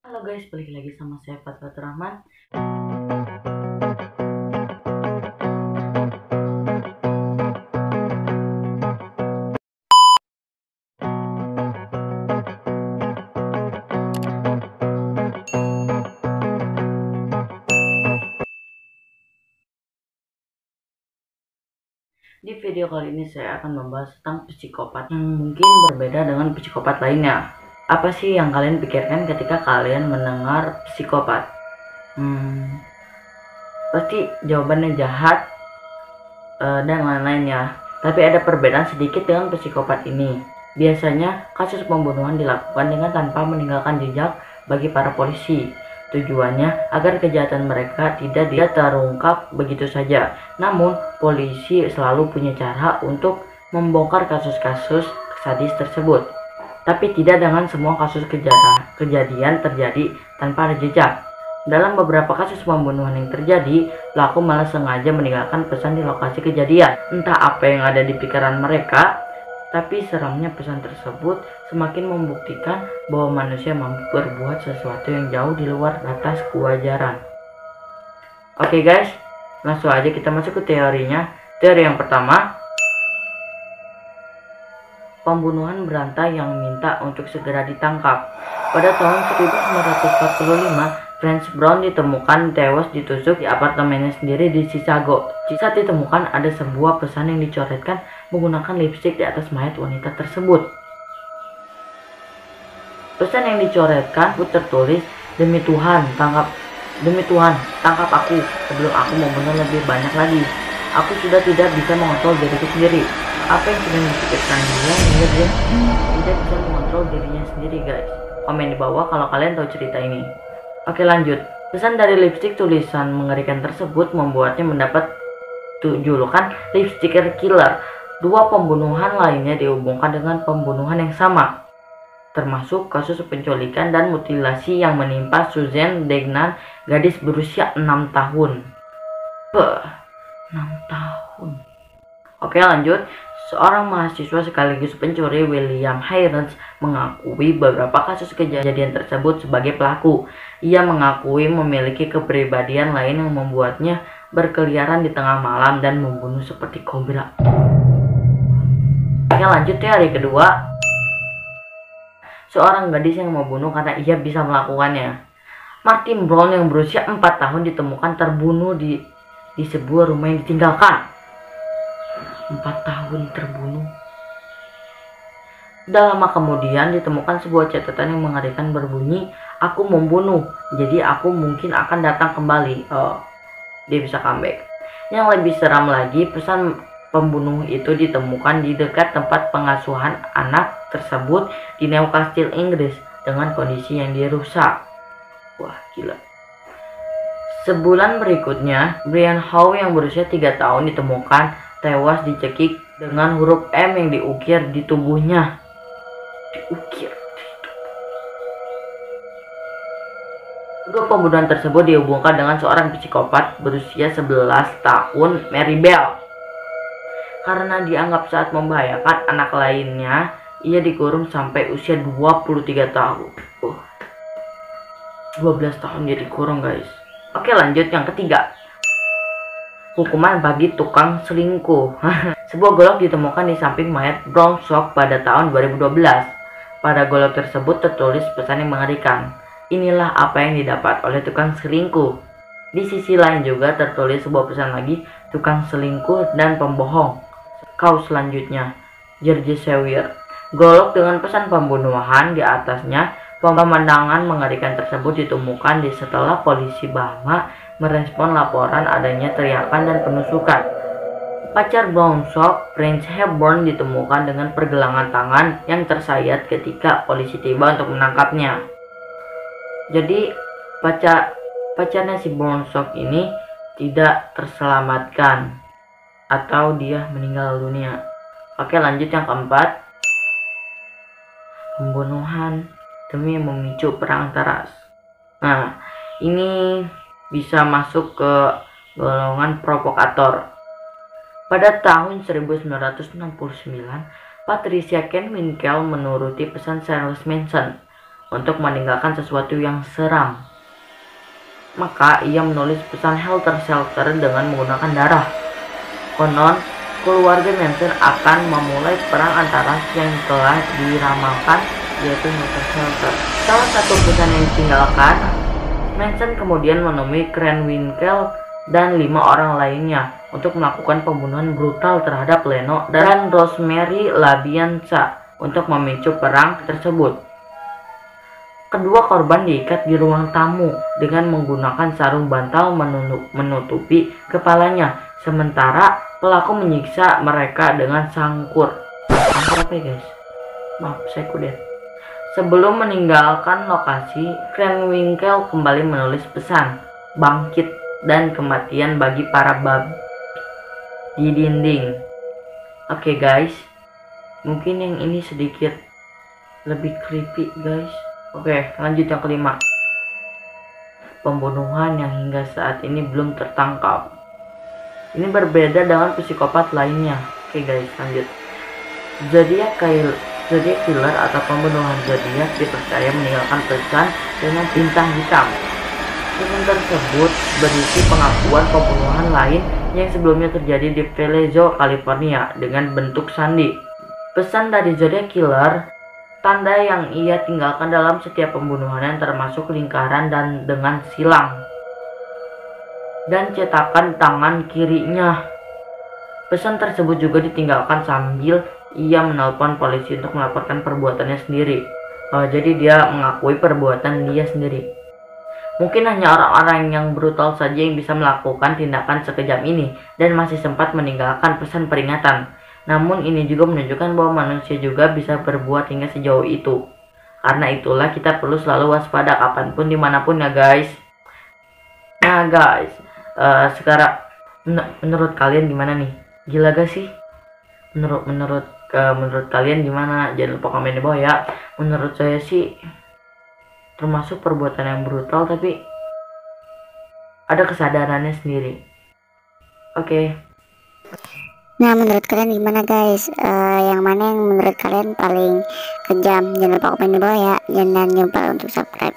Halo guys, balik lagi sama saya Fatur Rahman. Di video kali ini saya akan membahas tentang psikopat yang mungkin berbeda dengan psikopat lainnya. Apa sih yang kalian pikirkan ketika kalian mendengar psikopat? Pasti jawabannya jahat dan lain-lainnya. Tapi ada perbedaan sedikit dengan psikopat ini. Biasanya kasus pembunuhan dilakukan dengan tanpa meninggalkan jejak bagi para polisi. Tujuannya agar kejahatan mereka tidak terungkap begitu saja. Namun, polisi selalu punya cara untuk membongkar kasus-kasus sadis tersebut. Tapi tidak dengan semua kasus kejadian terjadi tanpa ada jejak. Dalam beberapa kasus pembunuhan yang terjadi, pelaku malah sengaja meninggalkan pesan di lokasi kejadian. Entah apa yang ada di pikiran mereka, tapi seramnya pesan tersebut semakin membuktikan bahwa manusia mampu berbuat sesuatu yang jauh di luar batas kewajaran. Oke guys, langsung aja kita masuk ke teorinya. Teori yang pertama, pembunuhan berantai yang minta untuk segera ditangkap. Pada tahun 1945, Franz Brown ditemukan tewas ditusuk di apartemennya sendiri di Chicago. Saat ditemukan, ada sebuah pesan yang dicoretkan menggunakan lipstik di atas mayat wanita tersebut. Pesan yang dicoretkan tertulis, "Demi Tuhan, tangkap aku sebelum aku membunuh lebih banyak lagi. Aku sudah tidak bisa mengontrol diriku sendiri." Apa yang sedang dipikirkan dia hingga dia tidak bisa mengontrol dirinya sendiri, guys? Komen di bawah kalau kalian tahu cerita ini. Oke, lanjut. Pesan dari lipstik tulisan mengerikan tersebut membuatnya mendapat julukan lipsticker killer. Dua pembunuhan lainnya dihubungkan dengan pembunuhan yang sama, termasuk kasus penculikan dan mutilasi yang menimpa Suzanne Degnan, gadis berusia 6 tahun. 6 tahun. Oke, lanjut. Seorang mahasiswa sekaligus pencuri, William Hirons, mengakui beberapa kasus kejadian tersebut sebagai pelaku. Ia mengakui memiliki kepribadian lain yang membuatnya berkeliaran di tengah malam dan membunuh seperti kobra. Oke, lanjut teori kedua. Seorang gadis yang membunuh karena ia bisa melakukannya. Martin Brown yang berusia 4 tahun ditemukan terbunuh di sebuah rumah yang ditinggalkan. 4 tahun terbunuh. Tidak lama kemudian ditemukan sebuah catatan yang mengerikan berbunyi, "Aku membunuh, jadi aku mungkin akan datang kembali." Dia bisa comeback. Yang lebih seram lagi, pesan pembunuh itu ditemukan di dekat tempat pengasuhan anak tersebut di Newcastle, Inggris, dengan kondisi yang dirusak. Wah, gila. Sebulan berikutnya, Brian Howe yang berusia 3 tahun ditemukan tewas dicekik dengan huruf M yang diukir di tubuhnya. Kedua pembunuhan tersebut dihubungkan dengan seorang psikopat berusia 11 tahun, Mary Bell. Karena dianggap saat membahayakan anak lainnya, ia dikurung sampai usia 23 tahun. 12 tahun dia dikurung, guys. Oke, lanjut yang ketiga. Hukuman bagi tukang selingkuh. Sebuah golok ditemukan di samping mayat Brown Shock pada tahun 2012. Pada golok tersebut tertulis pesan yang mengerikan. Inilah apa yang didapat oleh tukang selingkuh. Di sisi lain juga tertulis sebuah pesan lagi, tukang selingkuh dan pembohong. Kau selanjutnya, George Sawyer. Golok dengan pesan pembunuhan di atasnya. Pemandangan mengerikan tersebut ditemukan setelah polisi Bahama merespon laporan adanya teriakan dan penusukan. Pacar Brown Shock, Prince Hepburn, ditemukan dengan pergelangan tangan yang tersayat ketika polisi tiba untuk menangkapnya. Jadi pacarnya si Brown Shock ini tidak terselamatkan atau dia meninggal dunia. Oke, lanjut yang keempat. Pembunuhan demi memicu perang antara ras. Nah, ini bisa masuk ke golongan provokator. Pada tahun 1969, Patricia Ken Winkel menuruti pesan Charles Manson. untuk meninggalkan sesuatu yang seram. Maka ia menulis pesan Helter Skelter dengan menggunakan darah. Konon, keluarga Manson akan memulai perang antara yang telah diramalkan, yaitu Helter Skelter. Salah satu pesan yang ditinggalkan, Manson kemudian menemui Krenwinkel dan 5 orang lainnya untuk melakukan pembunuhan brutal terhadap Leno dan Rosemary LaBianca untuk memicu perang tersebut. Kedua korban diikat di ruang tamu dengan menggunakan sarung bantal menutupi kepalanya, sementara pelaku menyiksa mereka dengan sangkur. Sangkur apa ya guys? Maaf, saya kudet. Sebelum meninggalkan lokasi, Krenwinkel kembali menulis pesan bangkit dan kematian bagi para babi di dinding. Oke guys, mungkin yang ini sedikit lebih creepy guys. Oke, lanjut yang kelima. Pembunuhan yang hingga saat ini belum tertangkap. Ini berbeda dengan psikopat lainnya. Oke guys, lanjut. Zodiac Killer atau pembunuhan Zodiac dipercaya meninggalkan pesan dengan tinta hitam. Pesan tersebut berisi pengakuan pembunuhan lain yang sebelumnya terjadi di Vallejo, California dengan bentuk sandi. Pesan dari Zodiac Killer, tanda yang ia tinggalkan dalam setiap pembunuhannya termasuk lingkaran dan dengan silang dan cetakan tangan kirinya. Pesan tersebut juga ditinggalkan sambil ia menelpon polisi untuk melaporkan perbuatannya sendiri. Jadi dia mengakui perbuatan dia sendiri. Mungkin hanya orang-orang yang brutal saja yang bisa melakukan tindakan sekejam ini dan masih sempat meninggalkan pesan peringatan. Namun ini juga menunjukkan bahwa manusia juga bisa berbuat hingga sejauh itu. Karena itulah kita perlu selalu waspada kapanpun dimanapun ya guys. Nah guys, sekarang menurut kalian gimana nih? Gila gak sih? Menurut kalian gimana? Jangan lupa komen di bawah ya. Menurut saya sih termasuk perbuatan yang brutal tapi ada kesadarannya sendiri. Oke. Nah, menurut kalian gimana guys? Yang mana yang menurut kalian paling kejam? Jangan lupa komen di bawah ya. Jangan lupa untuk subscribe.